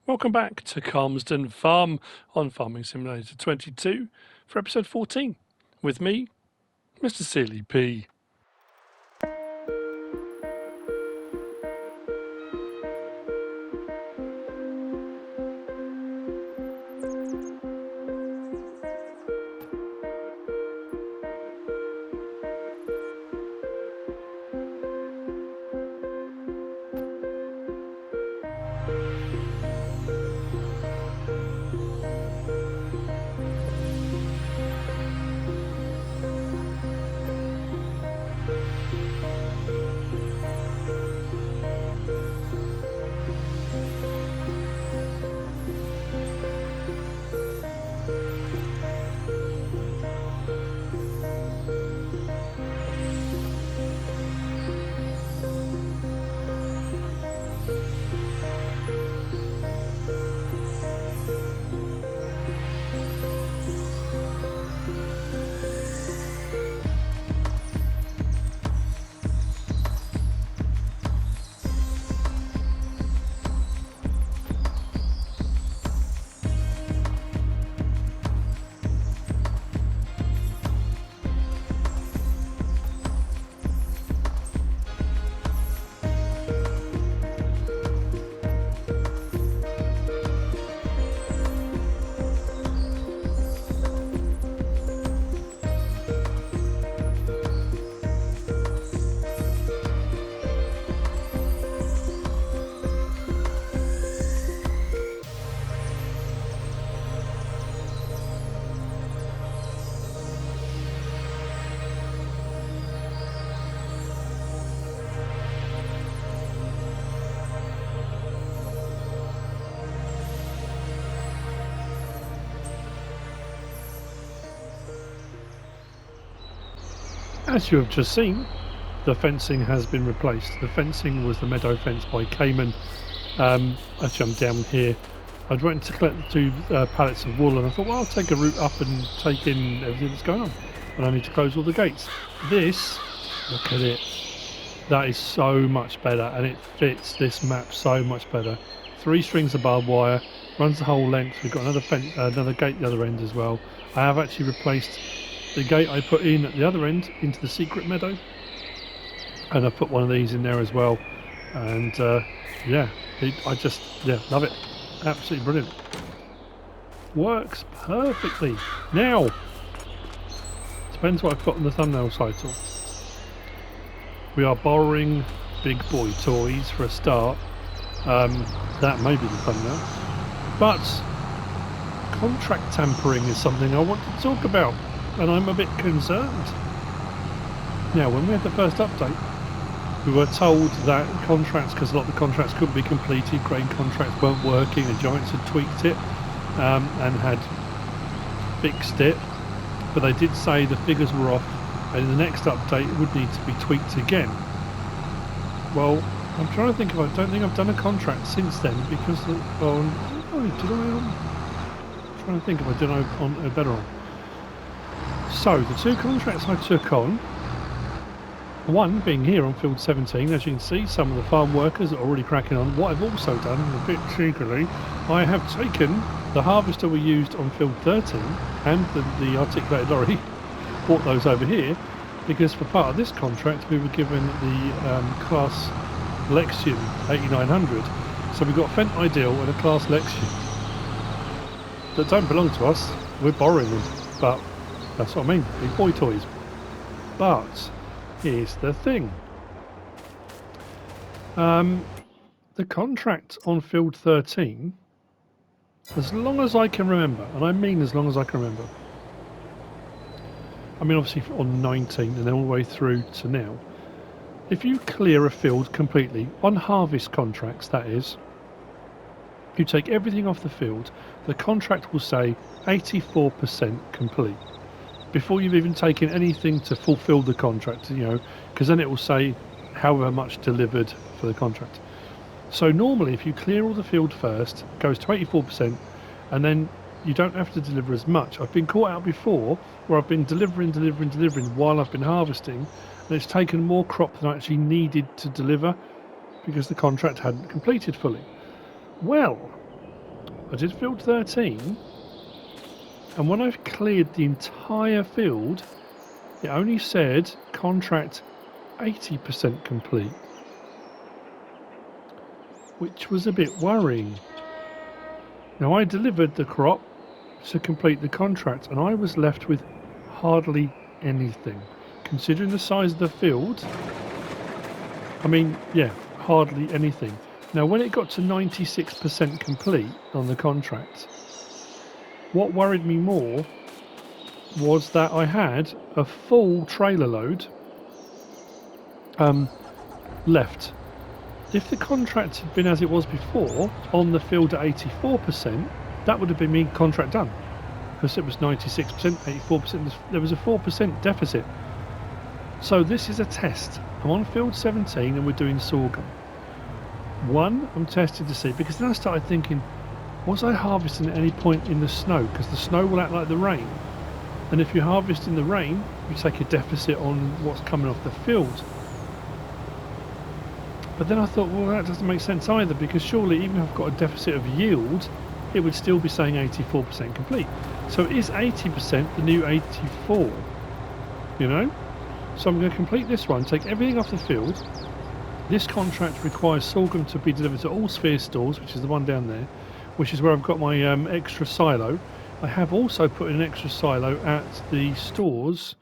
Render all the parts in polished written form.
Welcome back to CALMSDEN Farm on Farming Simulator 22 for episode 14 with me, MrSealyp. As you have just seen, the fencing has been replaced. The fencing was the meadow fence by Cayman. Actually, I'm down here. I went to collect the two pallets of wool, and I thought, well, I'll take a route up and take in everything that's going on. And I need to close all the gates. This, look at it. That is so much better, and it fits this map so much better. 3 strings of barbed wire, runs the whole length. We've got another gate at the other end as well. I have actually replaced the gate I put in at the other end into the secret meadow, and I've put one of these in there as well. And yeah, I love it. Absolutely brilliant. Works perfectly. Now, depends what I've got on the thumbnail title. We are borrowing big boy toys for a start. That may be the thumbnail, but contract tampering is something I want to talk about, and I'm a bit concerned. Now, when we had the first update, we were told that contracts, because a lot of the contracts couldn't be completed, grain contracts weren't working, the Giants had tweaked it and had fixed it, but they did say the figures were off, and in the next update it would need to be tweaked again. Well, I'm trying to think if I don't think I've done a contract since then, because I'm trying to think if I did on a better one. So the 2 contracts I took on, one being here on field 17, as you can see, some of the farm workers are already cracking on. What I've also done, a bit cheekily, I have taken the harvester we used on field 13 and the articulated lorry, brought those over here, because for part of this contract we were given the class Lexion 8900. So we've got a Fendt Ideal and a class Lexion that don't belong to us, we're borrowing them, but that's what I mean, big boy toys. But here's the thing. The contract on field 13, as long as I can remember, and I mean as long as I can remember, I mean obviously on 19 and then all the way through to now, if you clear a field completely, on harvest contracts that is, you take everything off the field, the contract will say 84% complete. Before you've even taken anything to fulfill the contract, you know, because then it will say however much delivered for the contract. So normally if you clear all the field first, it goes to 84%, and then you don't have to deliver as much. I've been caught out before where I've been delivering while I've been harvesting, and it's taken more crop than I actually needed to deliver because the contract hadn't completed fully. Well, I did field 13, and when I've cleared the entire field, it only said contract 80% complete, which was a bit worrying. Now, I delivered the crop to complete the contract, and I was left with hardly anything. Considering the size of the field, I mean, yeah, hardly anything. Now, when it got to 96% complete on the contract, what worried me more was that I had a full trailer load left. If the contract had been as it was before, on the field at 84%, that would have been me contract done. Because it was 96%, 84%, there was a 4% deficit. So this is a test. I'm on field 17 and we're doing sorghum. One, I'm testing to see, because then I started thinking, was I harvesting at any point in the snow? Because the snow will act like the rain. And if you harvest in the rain, you take a deficit on what's coming off the field. But then I thought, well, that doesn't make sense either, because surely even if I've got a deficit of yield, it would still be saying 84% complete. So is 80% the new 84? You know? So I'm going to complete this one, take everything off the field. This contract requires sorghum to be delivered to all Sphere stores, which is the one down there, which is where I've got my extra silo. I have also put in an extra silo at the stores.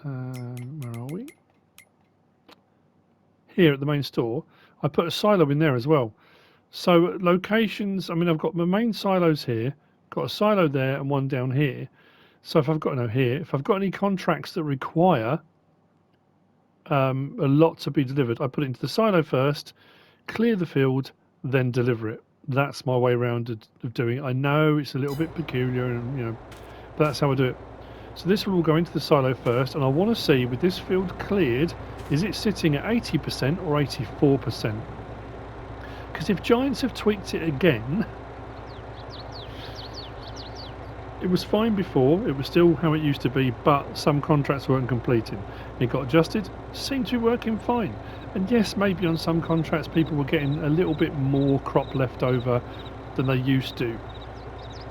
Where are we? Here at the main store. I put a silo in there as well. So locations, I mean, I've got my main silos here, got a silo there and one down here. So if I've got if I've got any contracts that require a lot to be delivered, I put it into the silo first, clear the field, then deliver it. That's my way around of doing it. I know it's a little bit peculiar, and you know, but that's how I do it. So this will all go into the silo first, and I want to see, with this field cleared, is it sitting at 80% or 84%? Because if Giants have tweaked it again, it was fine before, it was still how it used to be, but some contracts weren't completing. It got adjusted, seemed to be working fine. And yes, maybe on some contracts people were getting a little bit more crop left over than they used to.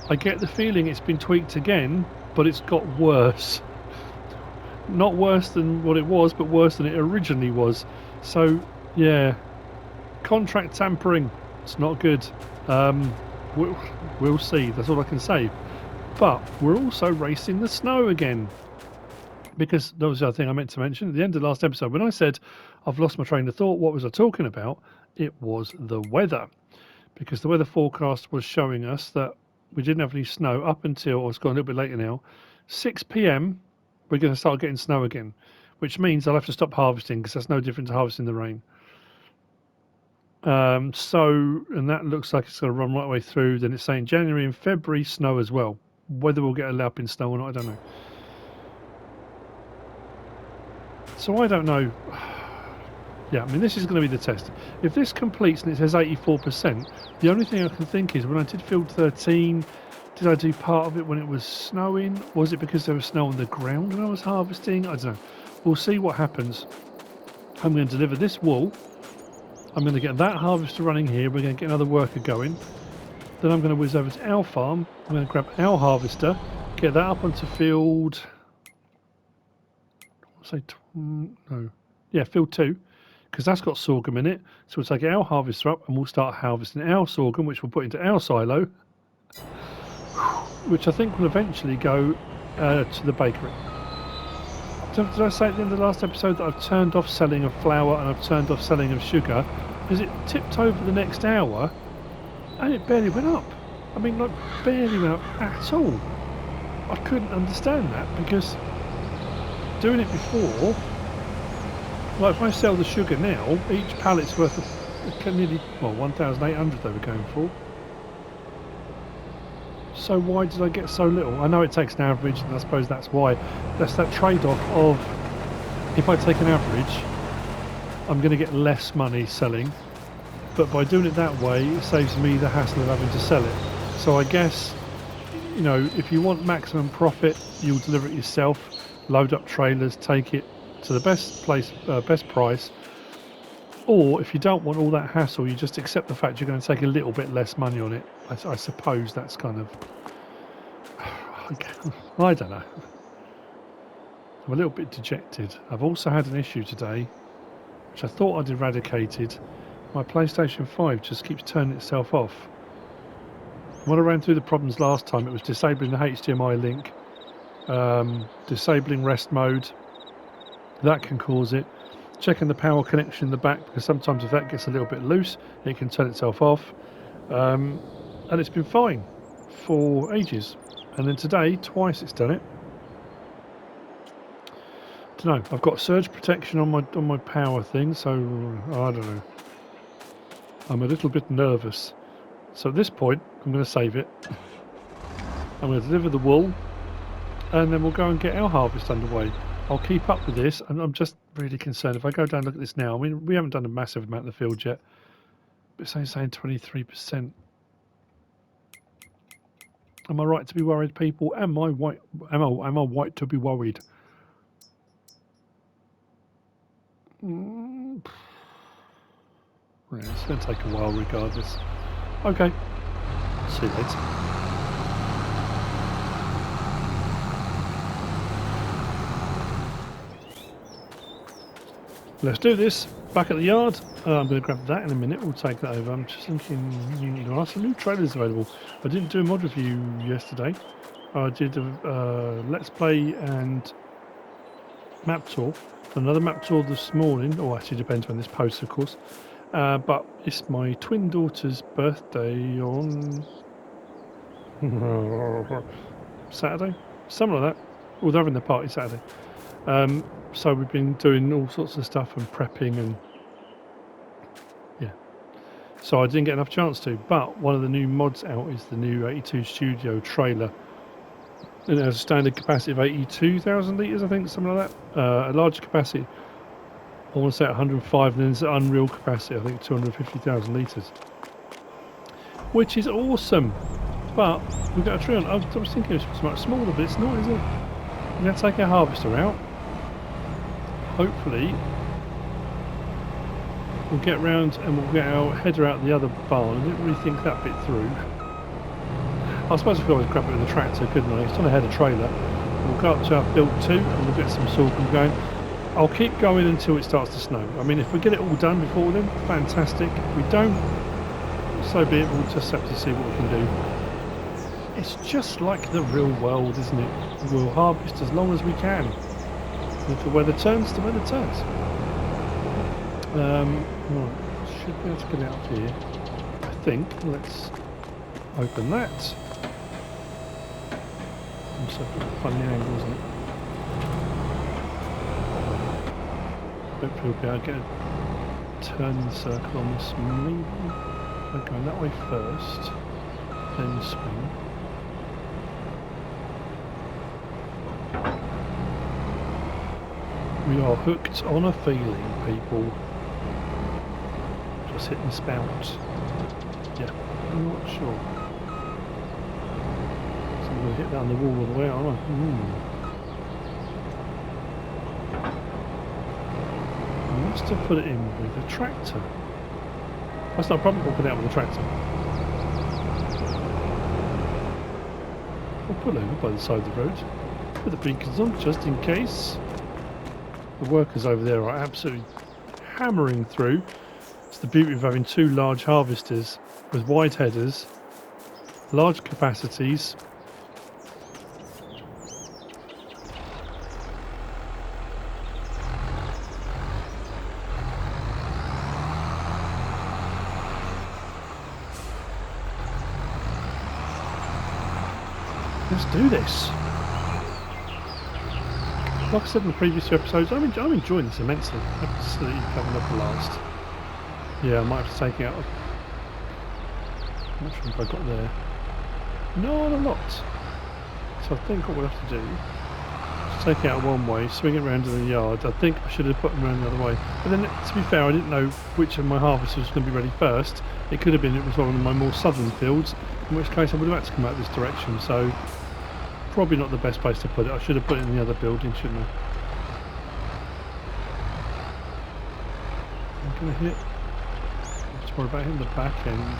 I get the feeling it's been tweaked again, but it's got worse. Not worse than what it was, but worse than it originally was. So, yeah, contract tampering, it's not good. We'll see, that's all I can say. But we're also racing the snow again. Because that was the other thing I meant to mention at the end of the last episode. When I said I've lost my train of thought, what was I talking about? It was the weather. Because the weather forecast was showing us that we didn't have any snow up until, or it's gone a little bit later now, 6 p.m. we're going to start getting snow again. Which means I'll have to stop harvesting, because that's no different to harvesting the rain. And that looks like it's going to run right the way through. Then it's saying January and February snow as well. Whether we'll get a lap in snow or not, I don't know. So I don't know. Yeah, I mean, this is going to be the test. If this completes and it says 84%, the only thing I can think is when I did field 13, did I do part of it when it was snowing? Was it because there was snow on the ground when I was harvesting? I don't know. We'll see what happens. I'm going to deliver this wool. I'm going to get that harvester running here. We're going to get another worker going. Then I'm going to whiz over to our farm. I'm going to grab our harvester, get that up onto field... field 2, because that's got sorghum in it. So we'll take our harvester up and we'll start harvesting our sorghum, which we'll put into our silo, which I think will eventually go to the bakery. Did I say at the end of the last episode that I've turned off selling of flour and I've turned off selling of sugar? Because it tipped over the next hour and it barely went up. I mean, like, barely went up at all. I couldn't understand that, because doing it before, like if I sell the sugar now, each pallet's worth of nearly, well, 1,800 they were going for. So why did I get so little? I know it takes an average, and I suppose that's why. That's that trade-off of, if I take an average, I'm going to get less money selling, but by doing it that way, it saves me the hassle of having to sell it. So I guess, you know, if you want maximum profit, you'll deliver it yourself, load up trailers, take it to the best place, best price, Or if you don't want all that hassle, you just accept the fact you're going to take a little bit less money on it. I suppose that's kind of... I don't know. I'm a little bit dejected. I've also had an issue today, which I thought I'd eradicated. My PlayStation 5 just keeps turning itself off. When I ran through the problems last time, it was disabling the HDMI link, disabling rest mode. That can cause it. Checking the power connection in the back, because sometimes if that gets a little bit loose, it can turn itself off. And it's been fine for ages. And then today, twice it's done it. Don't know. I've got surge protection on my power thing, so I don't know. I'm a little bit nervous. So at this point, I'm going to save it. I'm going to deliver the wool, and then we'll go and get our harvest underway. I'll keep up with this, and I'm just really concerned. If I go down and look at this now, I mean, we haven't done a massive amount of the field yet, but it's only saying 23%. Am I right to be worried, people? Am I white to be worried? Yeah, it's going to take a while regardless. Okay, see you later. Let's do this. Back at the yard. I'm going to grab that in a minute. We'll take that over. I'm just thinking, there are some new trailers available. I didn't do a mod review yesterday. I did a Let's Play and map tour. Another map tour this morning. Oh, actually depends when this posts, of course. But it's my twin daughter's birthday on Saturday, something like that. Well, they're having the party Saturday. So we've been doing all sorts of stuff and prepping and yeah. So I didn't get enough chance to. But one of the new mods out is the new 82 Studio trailer. And it has a standard capacity of 82,000 litres, I think, something like that. A larger capacity, I want to say 105, and then it's an unreal capacity, I think 250,000 litres. Which is awesome. But we've got a tree on. I was thinking it was much smaller, but it's not, is it? We're going to take our harvester out. Hopefully, we'll get round and we'll get our header out the other barn. I didn't really think that bit through. I suppose I could always grab it with a tractor, couldn't I? It's on a header trailer. We'll go up to our build 2 and we'll get some sorghum going. I'll keep going until it starts to snow. I mean, if we get it all done before then, fantastic. If we don't, so be it. We'll just have to see what we can do. It's just like the real world, isn't it? We'll harvest as long as we can. If the weather turns, the weather turns. Right, should be able to get out here. I think. Let's open that. So funny angle, isn't it? Hopefully we'll be able to get a turn circle on this. Maybe we're going that way first, then swing. We are hooked on a feeling, people. Just hitting the spout. Yeah, I'm not sure. So I'm going to hit down the wall all the way, aren't I? I must have put it in with a tractor. That's not a problem, we'll put it out with a tractor. We'll pull over by the side of the road with the blinkers on, just in case. The workers over there are absolutely hammering through. It's the beauty of having two large harvesters with wide headers, large capacities. Let's do this. Like I said in the previous two episodes, I'm enjoying this immensely. Absolutely coming up the last. Yeah, I might have to take it out. I'm not sure if I got there. No, I'm not. So I think what we'll have to do is take it out one way, swing it around to the yard. I think I should have put them around the other way. But then, to be fair, I didn't know which of my harvesters was going to be ready first. It could have been it was one of my more southern fields, in which case I would have had to come out this direction. So probably not the best place to put it. I should have put it in the other building, shouldn't I? going to hit. Let's worry about hitting the back end.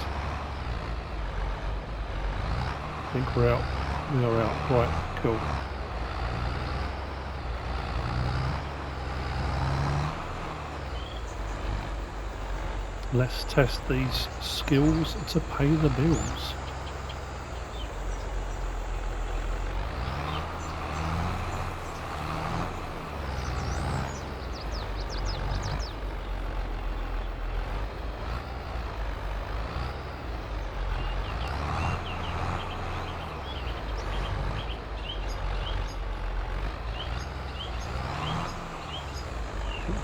I think we're out. We are out. Right, cool. Let's test these skills to pay the bills.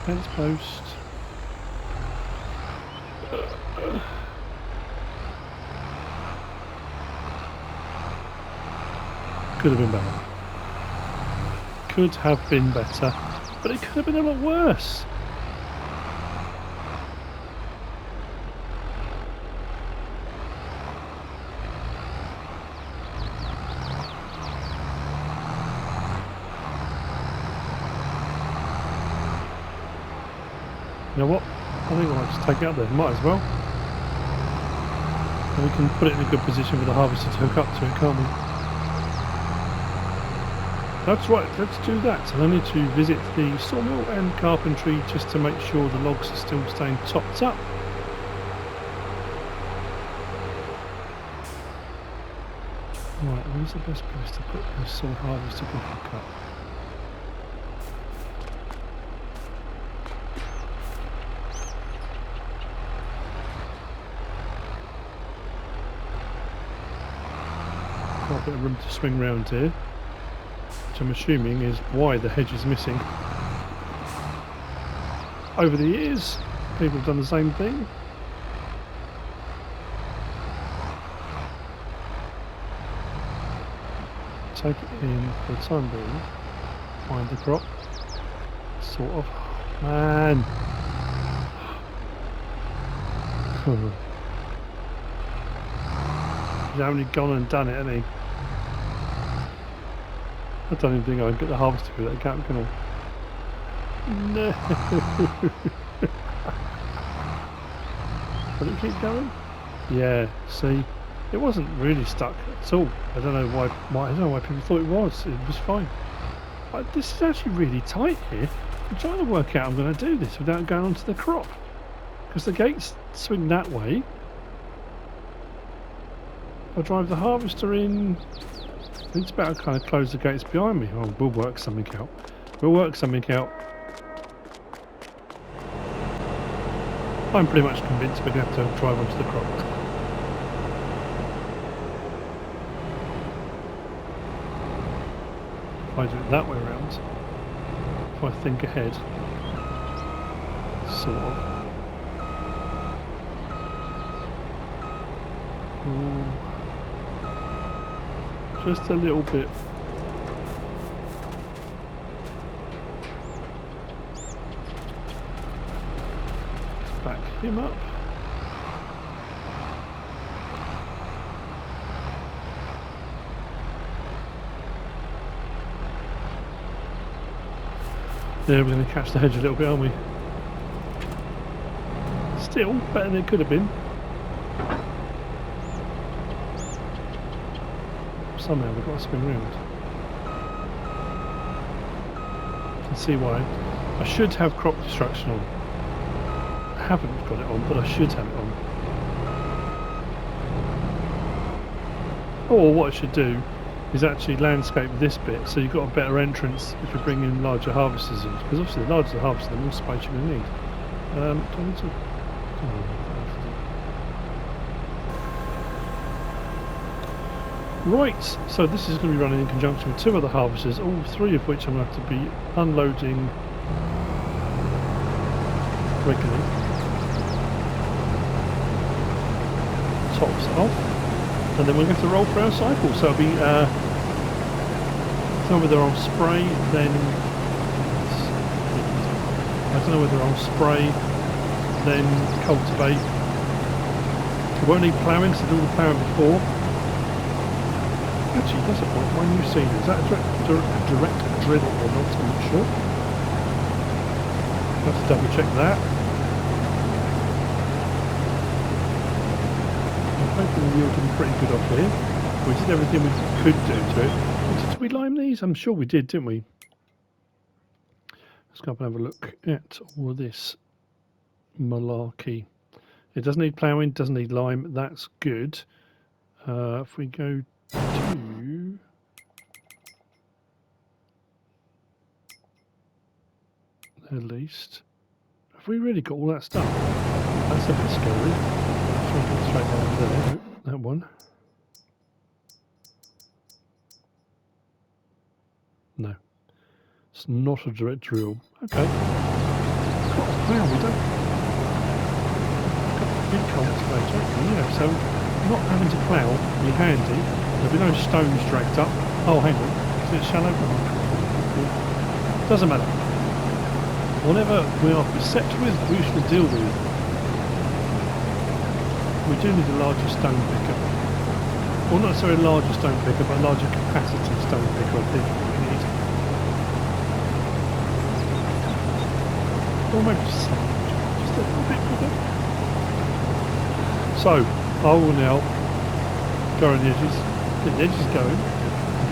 Fence post. Could have been better. Could have been better, but it could have been a lot worse. You know what? I think I might just take it up there. Might as well. And we can put it in a good position for the harvester to hook up to it, can't we? That's right, let's do that. And I need to visit the sawmill and carpentry just to make sure the logs are still staying topped up. Right, where's the best place to put this saw harvester can hook up? Got a bit of room to swing round here, which I'm assuming is why the hedge is missing. Over the years, people have done the same thing. Take it in for the time being. Find the crop. Sort of. Man! He's only gone and done it, hasn't he? I don't even think I can get the harvester through that gap, can I? No! Will it keep going? Yeah, see? It wasn't really stuck at all. I don't know why people thought it was. It was fine. But this is actually really tight here. I'm trying to work out how I'm going to do this without going onto the crop. Because the gates swing that way. I'll drive the harvester in. It's better to kind of close the gates behind me. Oh, we'll work something out. We'll work something out. I'm pretty much convinced we're going to have to drive onto the crop. If I do it that way around, if I think ahead, sort of. Ooh. Just a little bit. Let's back him up. Yeah, we're going to catch the hedge a little bit, aren't we? Still better than it could have been. Somehow we've got to spin round. You can see why. I should have crop destruction on. I haven't got it on, but I should have it on. Or what I should do is actually landscape this bit so you've got a better entrance if you bring in larger harvesters in. Because obviously the larger the harvester, the more space you're going to need. Do I need to... Right, so this is going to be running in conjunction with two other harvesters, all three of which I'm going to have to be unloading regularly. Tops off, and then we're going to roll through our cycle. So it'll be, I don't know whether I'll spray, then, I don't know whether I'll spray, then cultivate. We won't need ploughing, so do all the ploughing before. Actually, that's a point. My new seed, is that a direct drill or not? I'm not sure. I'll have to double check that. hoping the yield will be pretty good off here. We did everything we could do to it. Did we lime these? I'm sure we did, didn't we? Let's go up and have a look at all of this malarkey. It doesn't need ploughing, doesn't need lime. That's good. If we go to... at least. Have we really got all that stuff? That's a bit scary. Straight down there. Nope, that one. No. It's not a direct drill. Okay. Wow, we don't... Got a big cultivator. Yeah, so not having to plough will be handy. There'll be no stones dragged up. Oh, hang on. Is it shallow? Doesn't matter. Whatever we are beset with, we shall deal with. We do need a larger stone picker. Well, not necessarily a larger stone picker, but a larger capacity stone picker, I think we need. Or maybe just a little bit bigger. So, I will now go on the edges, get the edges going,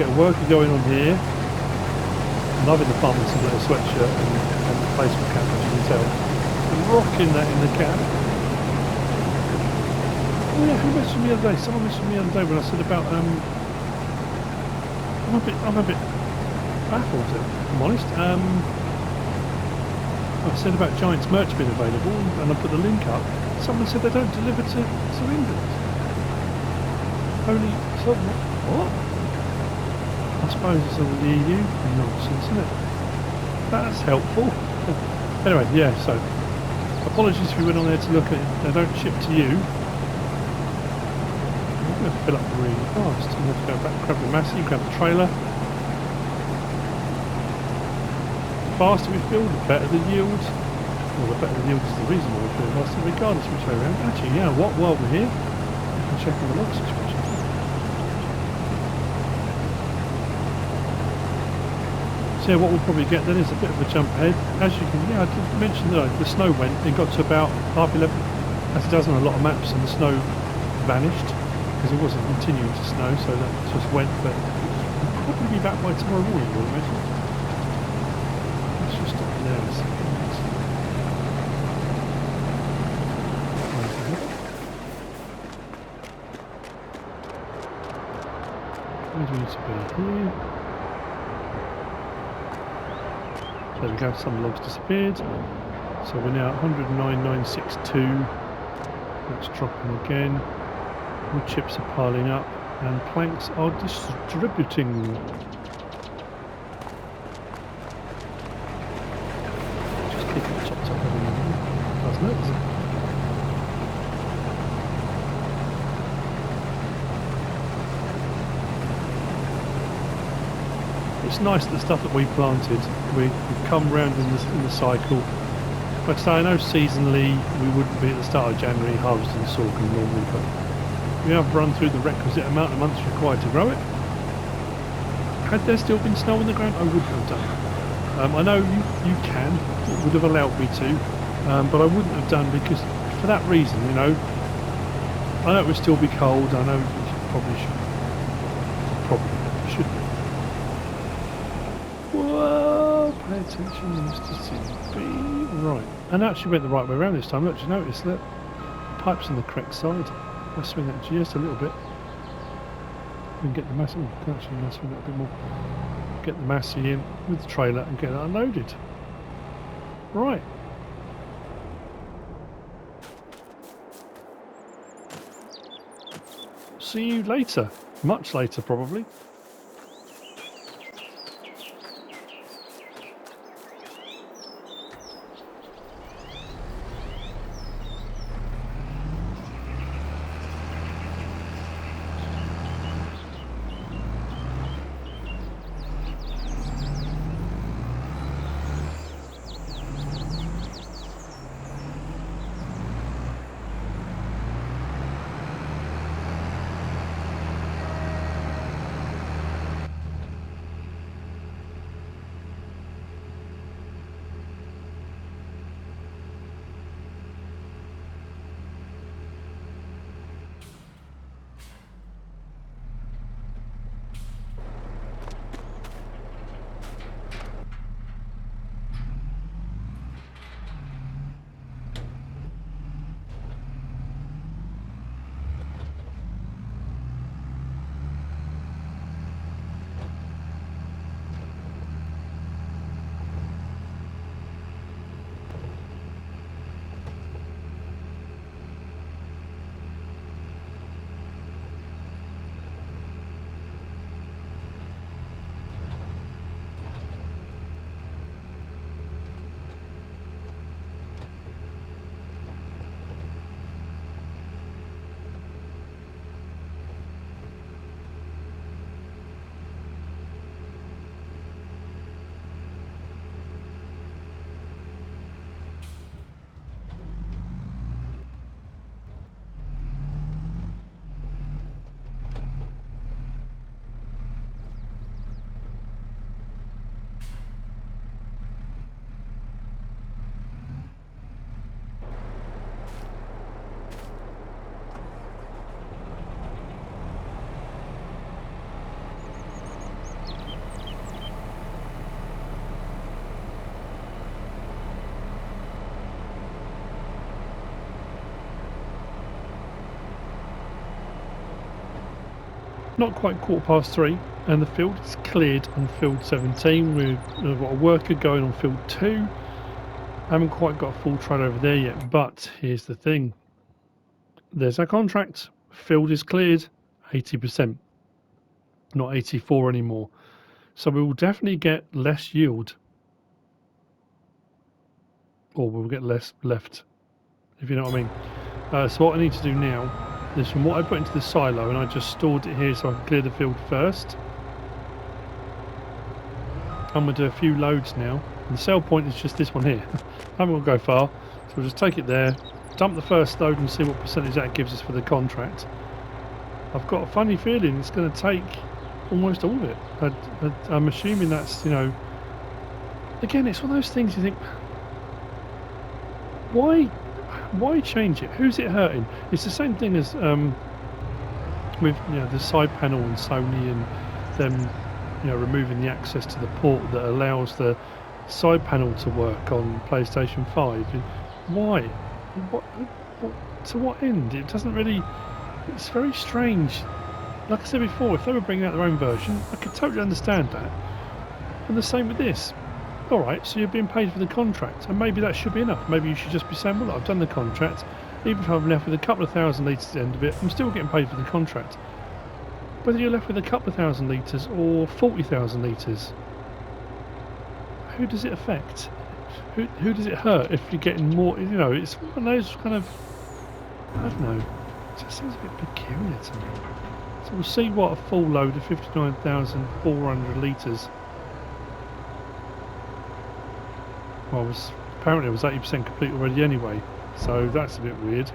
get a worker going on here. I'm loving the bumps and little sweatshirt and the placement cap, as you can tell. I'm rocking that in the cab. Oh yeah, who mentioned me the other day? Someone mentioned me the other day when I said about I'm a bit baffled, if I'm honest. I said about Giant's merch being available, and I put the link up. Someone said they don't deliver to England. Only what? I suppose it's all the EU nonsense, isn't it? That's helpful. Anyway, yeah, so apologies if you went on there to look at it. They don't ship to you. I'm going to fill up really fast. I'm going to go back, grab the massey, grab the trailer. The faster we fill, the better the yield. Well, the better the yield is the reason why we fill faster, regardless of which way around. Actually, yeah, while we're here, we can check on the log situation. So yeah, what we'll probably get then is a bit of a jump ahead. As you can, yeah, I did mention that the snow went, it got to about 11:30, as it does on a lot of maps, and the snow vanished because it wasn't continuing to snow, so that just went. But we'll probably be back by tomorrow morning, I would imagine. Let's just stop there a second. Where do we need to be? Here. There we go, some logs disappeared. So we're now at 109,962. That's dropping again. Wood chips are piling up and planks are distributing. Just keep it chopped up every now and then, doesn't it? It's nice that the stuff that we planted, we've come round in the cycle. Like I say, I know seasonally we wouldn't be at the start of January harvesting sorghum normally, but we have run through the requisite amount of months required to grow it. Had there still been snow on the ground, I would have done. I know you can, it would have allowed me to, but I wouldn't have done because for that reason, you know, I know it would still be cold, I know you probably should. Whoa, pay attention, MrSealyp. Right, and I actually went the right way around this time. Look, you notice that the pipe's on the correct side. Let's swing that just a little bit. We can get the massey. Actually, let's swing that a bit more. Get the massey in with the trailer and get it unloaded. Right. See you later. Much later, probably. not quite 3:15, and the field is cleared on field 17. We've got a worker going on field 2. Haven't quite got a full trade over there yet, but here's the thing. There's our contract. Field is cleared, 80%, not 84 anymore. So we will definitely get less yield, or we'll get less left, if you know what I mean. So what I need to do now is, from what I put into the silo, and I just stored it here so I can clear the field first. I'm going to do a few loads now. And the sell point is just this one here. I haven't got to go far, so we'll just take it there, dump the first load and see what percentage that gives us for the contract. I've got a funny feeling it's going to take almost all of it. I'm assuming that's, you know, again, it's one of those things you think, why change it? Who's it hurting? It's the same thing as with, you know, the side panel and Sony and them, you know, removing the access to the port that allows the side panel to work on PlayStation 5. Why? What, to what end? It doesn't really. It's very strange. Like I said before, if they were bringing out their own version, I could totally understand that. And the same with this. Alright, so you're being paid for the contract, and maybe that should be enough. Maybe you should just be saying, well, I've done the contract, even if I'm left with a couple of thousand litres at the end of it, I'm still getting paid for the contract. Whether you're left with a couple of thousand litres or 40,000 litres, who does it affect? Who does it hurt if you're getting more? You know, it's one of those kind of, I don't know, it just seems a bit peculiar to me. So we'll see what a full load of 59,400 litres. Well, apparently it was 80% complete already anyway, so that's a bit weird.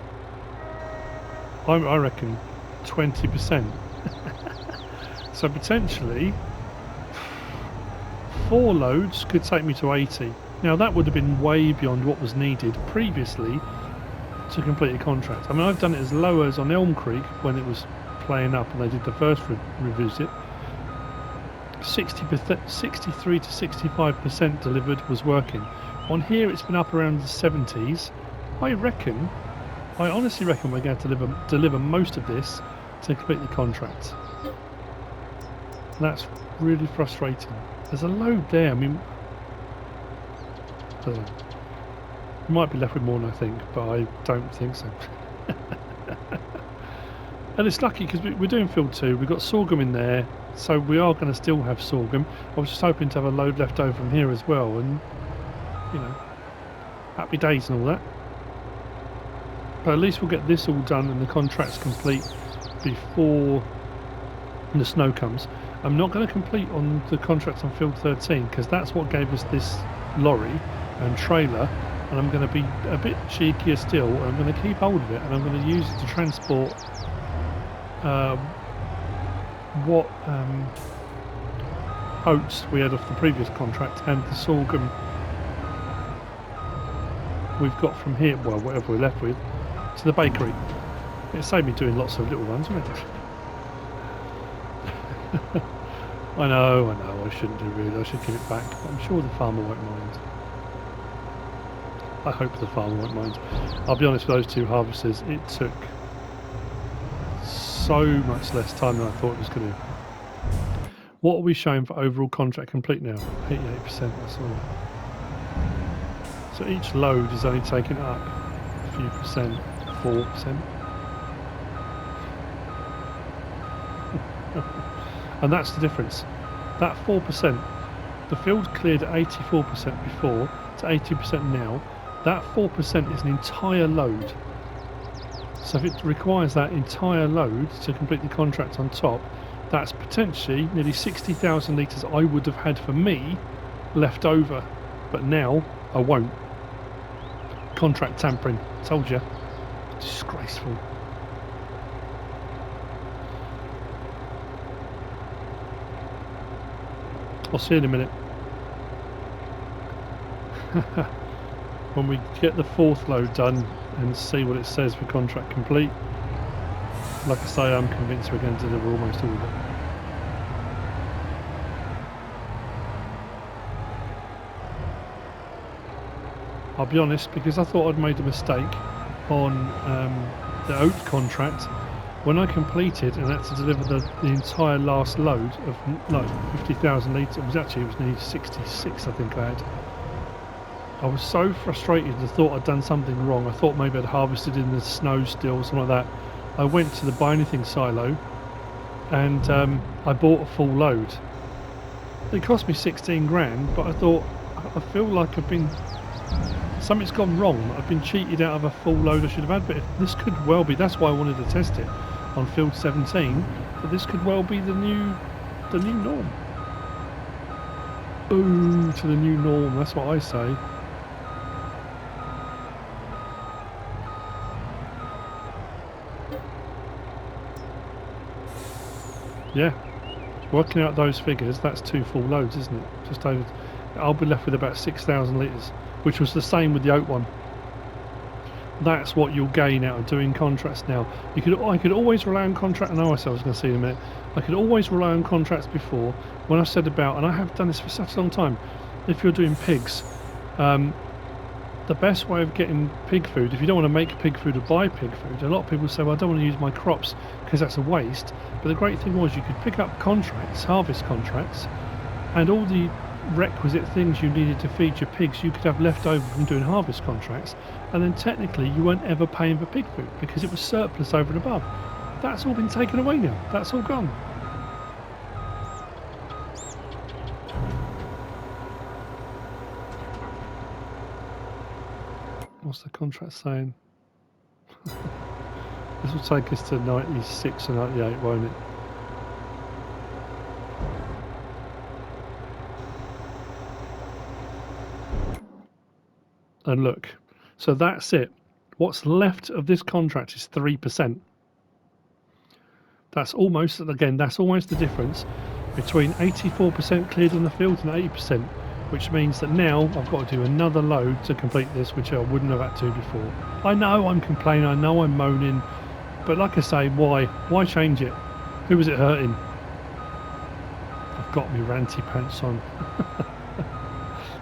I reckon 20%. So potentially 4 loads could take me to 80. Now that would have been way beyond what was needed previously to complete a contract. I mean, I've done it as low as on Elm Creek when it was playing up and they did the first revisit. 63 to 65% delivered was working. On here it's been up around the 70s. I honestly reckon we're going to deliver most of this to complete the contract. That's really frustrating. There's a load there. I mean, I don't know. We might be left with more than I think, but I don't think so. And it's lucky because we're doing field 2. We've got sorghum in there, so we are going to still have sorghum. I was just hoping to have a load left over from here as well, and you know, happy days and all that. But at least we'll get this all done and the contract's complete before the snow comes. I'm not going to complete on the contract on field 13 because that's what gave us this lorry and trailer, and I'm going to be a bit cheekier still. I'm going to keep hold of it and I'm going to use it to transport what oats we had off the previous contract and the sorghum we've got from here, well, whatever we're left with, to the bakery. It saved me doing lots of little ones, wouldn't it? I know, I shouldn't do really, I should give it back, but I'm sure the farmer won't mind. I hope the farmer won't mind. I'll be honest, with those 2 harvesters, it took so much less time than I thought it was going to. What are we showing for overall contract complete now? 88%, that's all. So each load is only taking up a few percent, 4%. And that's the difference. That 4%, the field cleared at 84% before to 80% now. That 4% is an entire load. So if it requires that entire load to complete the contract on top, that's potentially nearly 60,000 litres I would have had for me left over. But now I won't. Contract tampering. Told you. Disgraceful. I'll see you in a minute. When we get the 4th load done and see what it says for contract complete. Like I say, I'm convinced we're going to deliver almost all of it. I'll be honest, because I thought I'd made a mistake on the oat contract. When I completed and had to deliver the entire last load of like 50,000 litres, it was nearly 66 I think I had. I was so frustrated. I thought I'd done something wrong. I thought maybe I'd harvested in the snow still or something like that. I went to the buy anything silo and I bought a full load. It cost me 16 grand, but I thought, I feel like something's gone wrong. I've been cheated out of a full load I should have had, but this could well be, that's why I wanted to test it on field 17, but this could well be the new norm. Ooh, to the new norm, that's what I say. Yeah, working out those figures, that's 2 full loads, isn't it? Just over. I'll be left with about 6,000 litres, which was the same with the oak one. That's what you'll gain out of doing contracts now. I could always rely on contract. I know I was going to see in a minute. I could always rely on contracts before when I said about, and I have done this for such a long time. If you're doing pigs, the best way of getting pig food, if you don't want to make pig food or buy pig food, a lot of people say, well, I don't want to use my crops because that's a waste. But the great thing was you could pick up contracts, harvest contracts, and all the requisite things you needed to feed your pigs you could have left over from doing harvest contracts, and then technically you weren't ever paying for pig food because it was surplus over and above. That's all been taken away now. That's all gone. What's the contract saying? This will take us to 96 or 98, won't it? And look, so that's it. What's left of this contract is 3%. That's almost, again, that's almost the difference between 84% cleared on the field and 80%, which means that now I've got to do another load to complete this, which I wouldn't have had to before. I know I'm complaining, I know I'm moaning, but like I say, why? Why change it? Who was it hurting? I've got me ranty pants on.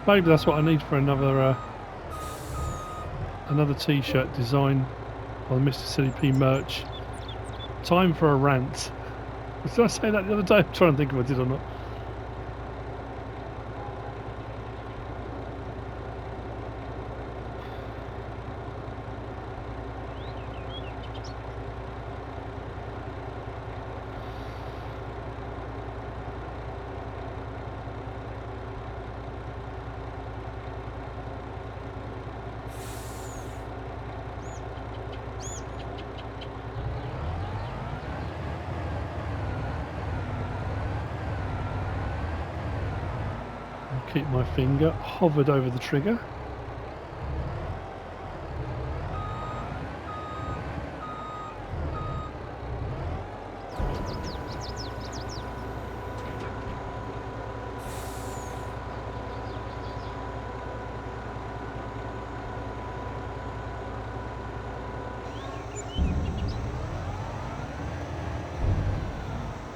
Maybe that's what I need for another t-shirt design on the MrSealyp merch. Time for a rant. Did I say that the other day? I'm trying to think if I did or not. Keep my finger hovered over the trigger.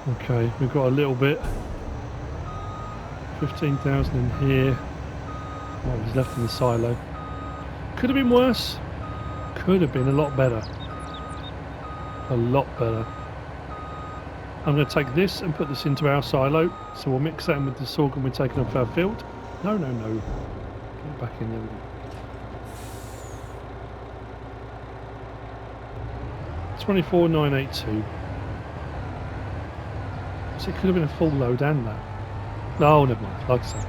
Okay, we've got a little bit. 15,000 in here. What was left in the silo? Could have been worse. Could have been a lot better. A lot better. I'm going to take this and put this into our silo. So we'll mix that in with the sorghum we're taking off our field. No, no, no. Get it back in there. 24,982. So it could have been a full load and that. Oh, never mind, like I said.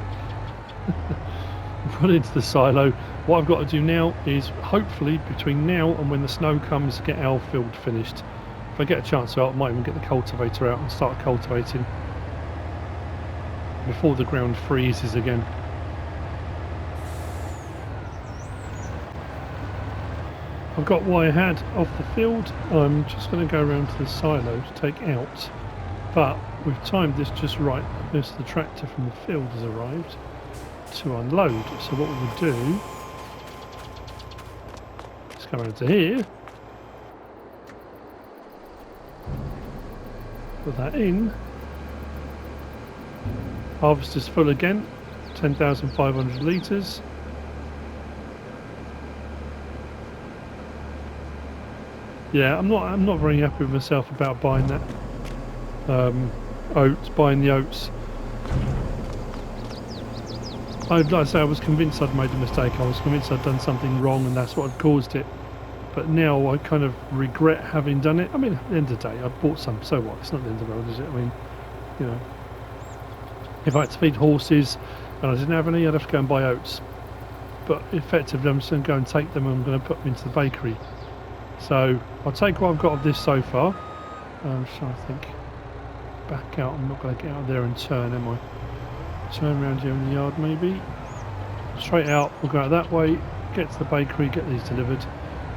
Put it into the silo. What I've got to do now is, hopefully, between now and when the snow comes, get our field finished. If I get a chance out, I might even get the cultivator out and start cultivating before the ground freezes again. I've got what I had off the field. I'm just going to go around to the silo to take out. But we've timed this just right. Because the tractor from the field has arrived to unload. So what we will do is come over to here, put that in. Harvester's full again, 10,500 litres. Yeah, I'm not very happy with myself about buying that buying the oats. Like I say, I was convinced I'd made a mistake. I was convinced I'd done something wrong, and that's what had caused it. But now I kind of regret having done it. I mean, at the end of the day, I bought some. So what? It's not the end of the world, is it? I mean, you know, if I had to feed horses and I didn't have any, I'd have to go and buy oats. But effectively, I'm just going to go and take them and I'm going to put them into the bakery. So I'll take what I've got of this so far. I'm just trying to think. Back out. I'm not going to get out there and turn, am I? Turn around here in the yard, maybe. Straight out. We'll go out that way. Get to the bakery. Get these delivered.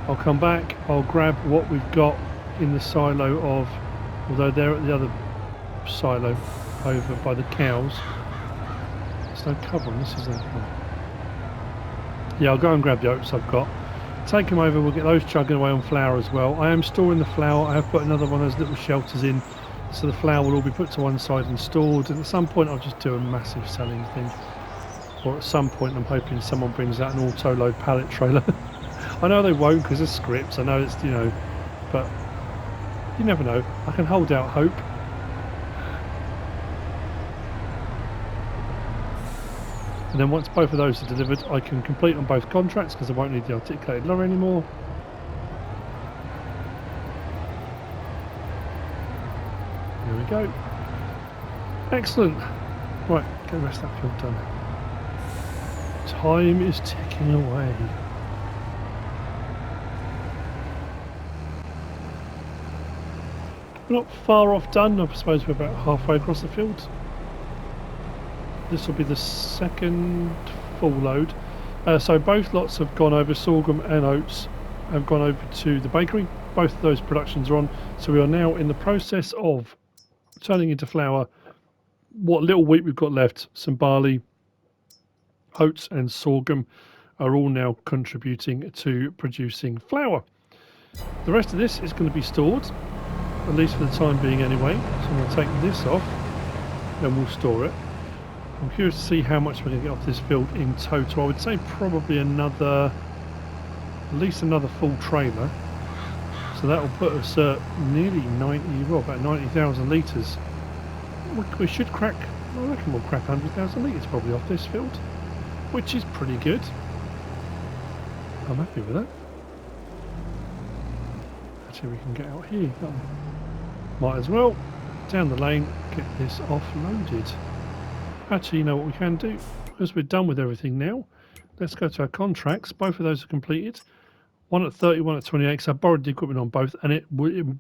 I'll come back. I'll grab what we've got in the silo of. Although they're at the other silo over by the cows. There's no cover on this, is there? Oh. Yeah, I'll go and grab the oats I've got. Take them over. We'll get those chugging away on flour as well. I am storing the flour. I have put another one of those little shelters in. So the flour will all be put to one side and stored, and at some point I'll just do a massive selling thing. Or at some point I'm hoping someone brings out an auto-load pallet trailer. I know they won't because of scripts, I know it's, you know, but you never know. I can hold out hope. And then once both of those are delivered, I can complete on both contracts because I won't need the articulated lorry anymore. There we go. Excellent. Right, get the rest of that field done. Time is ticking away. We're not far off done. I suppose we're about halfway across the field. This will be the second full load. So both lots have gone over, sorghum and oats have gone over to the bakery. Both of those productions are on. So we are now in the process of turning into flour what little wheat we've got left. Some barley, oats and sorghum are all now contributing to producing flour. The rest of this is going to be stored, at least for the time being anyway. So I'm going to take this off and we'll store it. I'm curious to see how much we're going to get off this field in total. I would say probably at least another full trailer. So that will put us at nearly about 90,000 litres. We should crack, I reckon we'll crack 100,000 litres probably off this field, which is pretty good. I'm happy with that. Actually, we can get out here. Might as well, down the lane, get this offloaded. Actually, you know what we can do? Because we're done with everything now, let's go to our contracts. Both of those are completed. One at 30, one at 28, so I borrowed the equipment on both, and it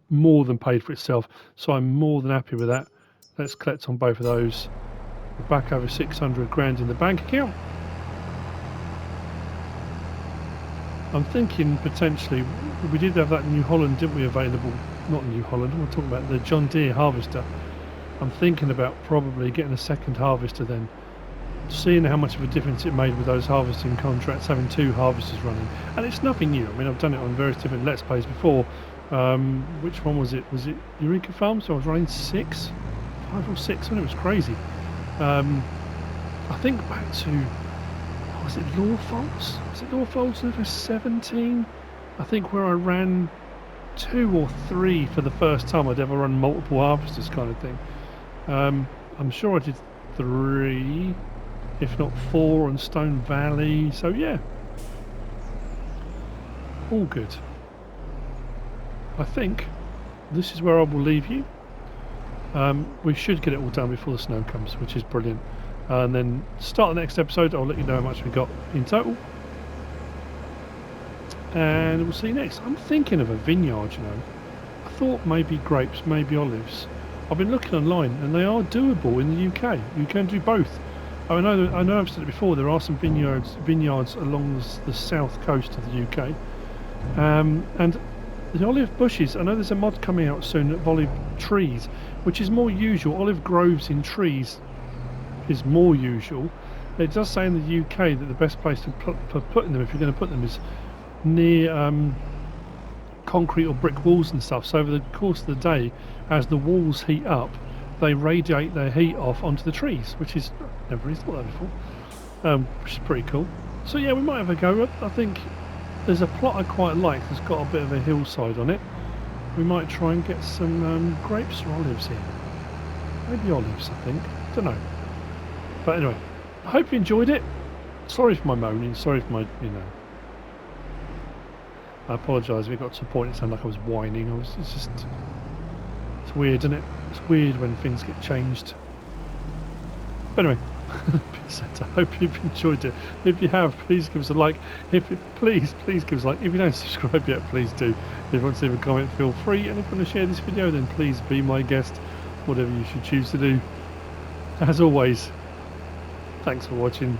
more than paid for itself. So I'm more than happy with that. Let's collect on both of those. We're back over 600 grand in the bank account. I'm thinking potentially, we did have that New Holland, didn't we, available? Not New Holland, I'm talking about the John Deere harvester. I'm thinking about probably getting a second harvester then. Seeing how much of a difference it made with those harvesting contracts, having two harvesters running. And it's nothing new. I mean, I've done it on various different Let's Plays before. Which one was it? Was it Eureka Farm? So I was running 5 or 6 when it was crazy. I think back to, was it Lawfolds? Was it Lawfolds in FS17? I think where I ran 2 or 3 for the first time I'd ever run multiple harvesters kind of thing. I'm sure I did 3, if not 4 on Stone Valley, so yeah, all good. I think this is where I will leave you. We should get it all done before the snow comes, which is brilliant. And then start the next episode, I'll let you know how much we got in total. And we'll see you next. I'm thinking of a vineyard, you know. I thought maybe grapes, maybe olives. I've been looking online and they are doable in the UK. You can do both. I know I've said it before, there are some vineyards along the south coast of the UK. And the olive bushes, I know there's a mod coming out soon of olive trees, which is more usual. Olive groves in trees is more usual. It does say in the UK that the best place for putting them, if you're going to put them, is near concrete or brick walls and stuff. So over the course of the day, as the walls heat up, they radiate their heat off onto the trees, which is, never really thought that before, which is pretty cool. So yeah, we might have a go. I think there's a plot I quite like that's got a bit of a hillside on it. we might try and get some grapes or olives here. Maybe olives, I think. Don't know. But anyway, I hope you enjoyed it. Sorry for my moaning. Sorry for my, you know. I apologise if it got to a point it sounded like I was whining. It's just, it's weird, isn't it? It's weird when things get changed. But anyway, I hope you've enjoyed it. If you have, please give us a like. Please give us a like. If you don't subscribe yet, please do. If you want to leave a comment, feel free. And if you want to share this video, then please be my guest. Whatever you should choose to do. As always, thanks for watching.